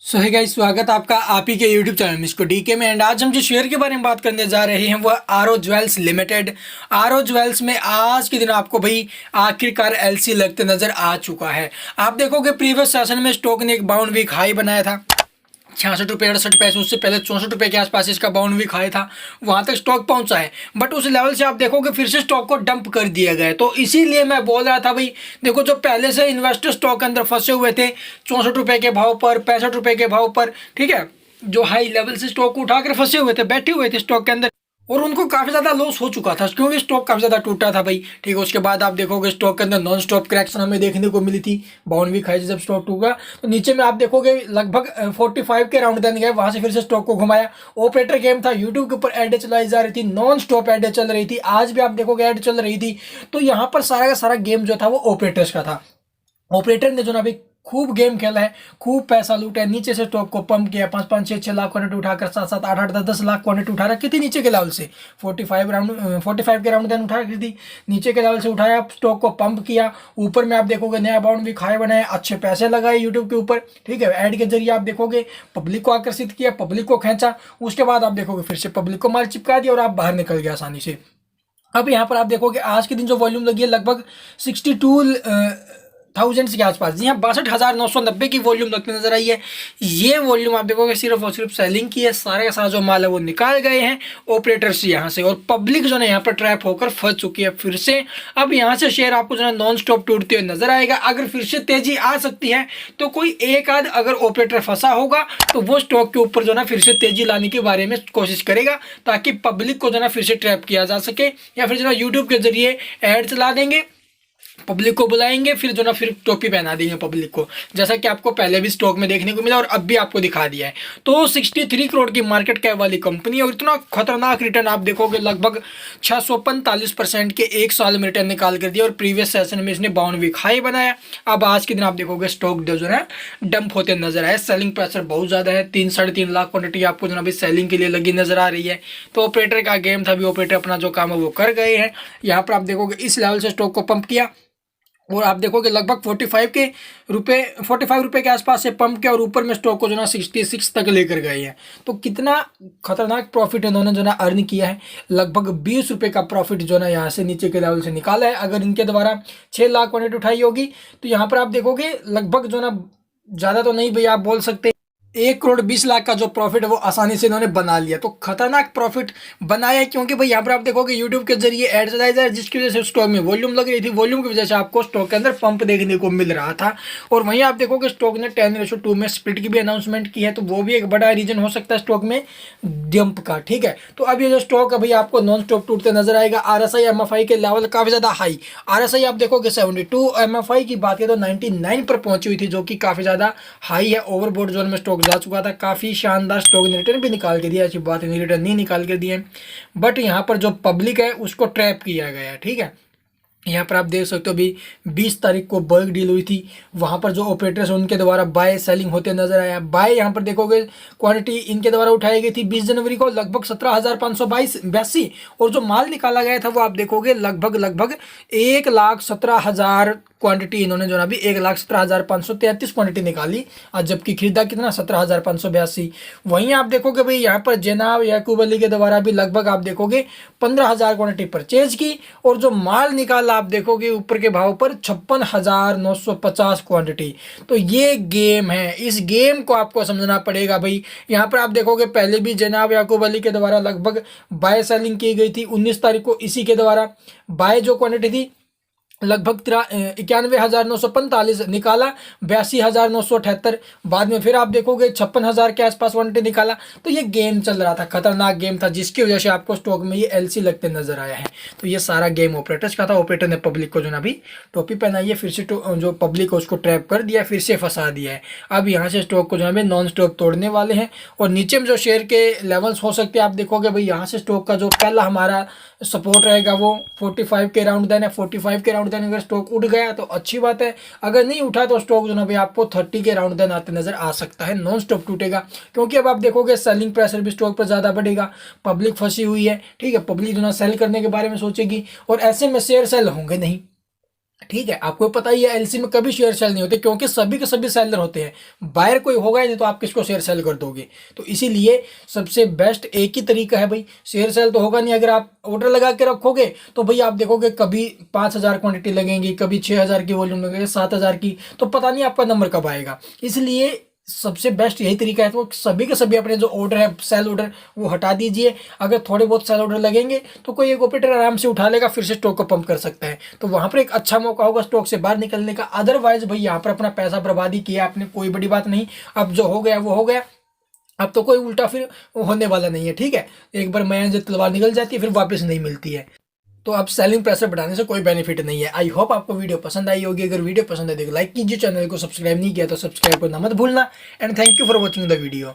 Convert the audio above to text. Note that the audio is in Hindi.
सो है गाइस, स्वागत है आपका आप ही के यूट्यूब चैनल मिस्को डीके में। एंड आज हम जिस शेयर के बारे में बात करने जा रहे हैं वो R O Jewels Limited. R O Jewels में आज के दिन आपको भाई आखिरकार एलसी लगते नजर आ चुका है। आप देखोगे प्रीवियस सेशन में स्टॉक ने एक बाउंड वीक हाई बनाया था 66 रुपये 68 पैसे। उससे पहले 64 रुपये के आसपास इसका बाउंड वीक हाई था, वहां तक स्टॉक पहुंचा है। बट उस लेवल से आप देखोगे फिर से स्टॉक को डंप कर दिया गया है। तो इसीलिए मैं बोल रहा था भाई देखो, जो पहले से इन्वेस्टर स्टॉक के अंदर फंसे हुए थे 64 रुपये के भाव पर, 65 रुपये के भाव पर, ठीक है, जो हाई लेवल से स्टॉक को उठाकर फंसे हुए थे, बैठे हुए थे स्टॉक के अंदर, और उनको काफी ज्यादा लॉस हो चुका था क्योंकि स्टॉक काफी ज्यादा टूटा था भाई। ठीक है, उसके बाद आप देखोगे स्टॉक के अंदर नॉन स्टॉप क्रैक्शन हमें देखने को मिली थी। बाउंड वीक हाई से जब स्टॉक टूटा तो नीचे में आप देखोगे लगभग 45 के राउंड देन गए, वहां से फिर से स्टॉक को घुमाया। ऑपरेटर गेम था, यूट्यूब के ऊपर एड चलाई जा रही थी, नॉन स्टॉप एड चल रही थी, आज भी आप देखोगे एड चल रही थी। तो यहाँ पर सारा का सारा गेम जो था वो ऑपरेटर्स का था। ऑपरेटर ने जो ना अभी खूब गेम खेला है, खूब पैसा लूटा है, नीचे से स्टॉक को पंप किया, 5-5 6-6 लाख क्वांटिटी उठाकर 7-7 8-8 10-10 लाख क्वांटिटी उठा रखी थी नीचे के लेवल से। 45 के राउंड देन उठा रखी थी, नीचे के लेवल से उठाया, स्टॉक को पंप किया, ऊपर में आप देखोगे नया बाउंड भी खाए बनाए, अच्छे पैसे लगाए यूट्यूब के ऊपर। ठीक है, ऐड के जरिए आप देखोगे पब्लिक को आकर्षित किया, पब्लिक को खींचा, उसके बाद आप देखोगे फिर से पब्लिक को माल चिपका दिया और आप बाहर निकल गया आसानी से। अब यहाँ पर आप देखोगे आज के दिन जो वॉल्यूम लगी है लगभग 62,000 के आसपास, जी हाँ 62,990 की वॉल्यूम लगती नजर आई है। ये वॉल्यूम आप देखोगे सिर्फ और सिर्फ सेलिंग की है। सारे का सारा जो माल है वो निकाल गए हैं ऑपरेटर्स यहाँ से, और पब्लिक जो है यहाँ पर ट्रैप होकर फंस चुकी है फिर से। अब यहाँ से शेयर आपको जो है नॉन स्टॉप टूटते हुए नजर आएगा। अगर फिर से तेजी आ सकती है तो कोई एक आध अगर ऑपरेटर फंसा होगा तो वो स्टॉक के ऊपर जो है फिर से तेजी लाने के बारे में कोशिश करेगा, ताकि पब्लिक को जो है फिर से ट्रैप किया जा सके, या फिर जो है यूट्यूब के जरिए ऐड चला देंगे, पब्लिक को बुलाएंगे, फिर जो ना फिर टोपी पहना देंगे पब्लिक को, जैसा कि आपको पहले भी स्टॉक में देखने को मिला और अब भी आपको दिखा दिया है। तो 63 करोड़ की मार्केट कैप वाली कंपनी, और इतना खतरनाक रिटर्न आप देखोगे लगभग 645% के एक साल में रिटर्न निकाल कर दिया, और प्रीवियस सेशन में इसने बाउंड वीक हाई बनाया। अब आज के दिन आप देखोगे स्टॉक जो है डंप होते नजर आए। सेलिंग प्रेशर बहुत ज्यादा है, 3-3.5 लाख क्वांटिटी आपको जो है सेलिंग के लिए लगी नजर आ रही है। तो ऑपरेटर का गेम था, भी ऑपरेटर अपना जो काम है वो कर गए हैं। यहाँ पर आप देखोगे इस लेवल से स्टॉक को पंप किया, और आप देखोगे लगभग 45 रुपए के आसपास से पंप किया, और ऊपर में स्टॉक को जो ना 66 तक लेकर गए हैं। तो कितना खतरनाक प्रॉफिट इन्होंने जो ना अर्न किया है, लगभग 20 रुपए का प्रॉफिट जो ना यहाँ से नीचे के लेवल से निकाला है। अगर इनके द्वारा 6 लाख क्वांटिटी उठाई होगी तो यहाँ पर आप देखोगे लगभग जो ना, ज़्यादा तो नहीं भैया आप बोल सकते, 1 करोड़ 20 लाख का जो प्रॉफिट है वो आसानी से इन्होंने बना लिया। तो खतरनाक प्रॉफिट बनाया है, क्योंकि भाई यहाँ पर आप देखोगे यूट्यूब के जरिए एड चलाया जाए, जिसकी वजह से स्टॉक में वॉल्यूम लग रही थी, वॉल्यूम की वजह से आपको स्टॉक के अंदर पंप देखने को मिल रहा था। और वहीं आप देखोगे स्टॉक ने 10:2 में स्प्लिट की भी अनाउंसमेंट की है, तो वो भी एक बड़ा रीजन हो सकता है स्टॉक में डंप का। ठीक है, तो अब ये जो स्टॉक है भाई आपको नॉन स्टॉप टूटते नजर आएगा। RSI MFI के लेवल काफी ज्यादा हाई, RSI आप देखोगे 72, MFI की बात करें तो 99 पर पहुंची हुई थी, जो कि काफी ज्यादा हाई है। ओवरबोट जोन में स्टॉक जा चुका था, काफी शानदार स्टॉक ने रिटर्न भी निकाल के दिया, ऐसी बात नहीं रिटर्न नहीं निकाल के दिए, बट यहाँ पर जो पब्लिक है उसको ट्रैप किया गया है। ठीक है, यहाँ पर आप देख सकते हो भी 20 तारीख को बल्क डील हुई थी, वहाँ पर जो ऑपरेटर्स उनके द्वारा बाय सेलिंग होते नजर आया। बाय यहाँ पर देखोगे क्वांटिटी इनके द्वारा उठाई गई थी 20 जनवरी को लगभग 17,582, और जो माल निकाला गया था वो आप देखोगे लगभग 1,17,000 क्वांटिटी इन्होंने जो ना अभी 1,17,533 क्वांटिटी निकाली, और जबकि खरीदा कितना 17,582। वहीं आप देखोगे भाई यहाँ पर जनाब याकूब अली के द्वारा भी लगभग आप देखोगे 15,000 क्वांटिटी परचेज की, और जो माल निकाला आप देखोगे ऊपर के भाव पर 56,950 क्वांटिटी। तो ये गेम है, इस गेम को आपको समझना पड़ेगा भाई। यहाँ पर आप देखोगे पहले भी जनाब याकूब अली के द्वारा लगभग बाय सेलिंग की गई थी 19 तारीख को, इसी के द्वारा बाय जो क्वांटिटी थी लगभग 91,945 निकाला, 82,978, बाद में फिर आप देखोगे 56,000 के आसपास क्वांटिटी निकाला। तो ये गेम चल रहा था, खतरनाक गेम था, जिसकी वजह से आपको स्टॉक में ये एलसी लगते नजर आया है। तो ये सारा गेम ऑपरेटर्स का था। ऑपरेटर ने पब्लिक को जो ना अभी टोपी पहनाई है, फिर से जो पब्लिक है उसको ट्रैप कर दिया, फिर से फंसा दिया है। अब यहाँ से स्टॉक को जो है नॉन स्टॉप तोड़ने वाले हैं, और नीचे में जो शेयर के लेवल्स हो सकते हैं आप देखोगे भाई यहाँ से स्टॉक का जो पहला हमारा सपोर्ट रहेगा वो 45 के राउंड देन है। 45 के राउंड देन अगर स्टॉक उठ गया तो अच्छी बात है, अगर नहीं उठा तो स्टॉक जो ना भाई आपको 30 के राउंड देन आते नजर आ सकता है, नॉन स्टॉप टूटेगा। क्योंकि अब आप देखोगे सेलिंग प्रेशर भी स्टॉक पर ज्यादा बढ़ेगा, पब्लिक फंसी हुई है। ठीक है, पब्लिक जो ना सेल करने के बारे में सोचेगी, और ऐसे में शेयर सेल होंगे नहीं, ठीक है, आपको पता ही है एलसी में कभी शेयर सेल नहीं होते, क्योंकि सभी के सभी सेलर होते हैं, बायर कोई होगा ही नहीं, तो आप किसको शेयर सेल कर दोगे। तो इसीलिए सबसे बेस्ट एक ही तरीका है भाई, शेयर सेल तो होगा नहीं। अगर आप ऑर्डर लगा के रखोगे तो भाई आप देखोगे कभी 5,000 क्वांटिटी लगेंगी, कभी 6,000 की वॉल्यूम लगेगी, 7,000 की, तो पता नहीं आपका नंबर कब आएगा। इसलिए सबसे बेस्ट यही तरीका है, तो सभी के सभी अपने जो ऑर्डर है सेल ऑर्डर वो हटा दीजिए। अगर थोड़े बहुत सेल ऑर्डर लगेंगे तो कोई एक ऑपरेटर आराम से उठा लेगा, फिर से स्टॉक को पंप कर सकता है, तो वहां पर एक अच्छा मौका होगा स्टॉक से बाहर निकलने का। अदरवाइज भाई यहाँ पर अपना पैसा बर्बादी किया आपने, कोई बड़ी बात नहीं। अब जो हो गया वो हो गया, अब तो कोई उल्टा फिर होने वाला नहीं है। ठीक है, एक बार मैंने जो तलवार निकल जाती है फिर वापस नहीं मिलती है। तो अब सेलिंग प्रेशर बढ़ाने से कोई बेनिफिट नहीं है। आई होप आपको वीडियो पसंद आई होगी। अगर वीडियो पसंद है तो लाइक कीजिए, चैनल को सब्सक्राइब नहीं किया तो सब्सक्राइब करना मत भूलना। And thank you for watching the video.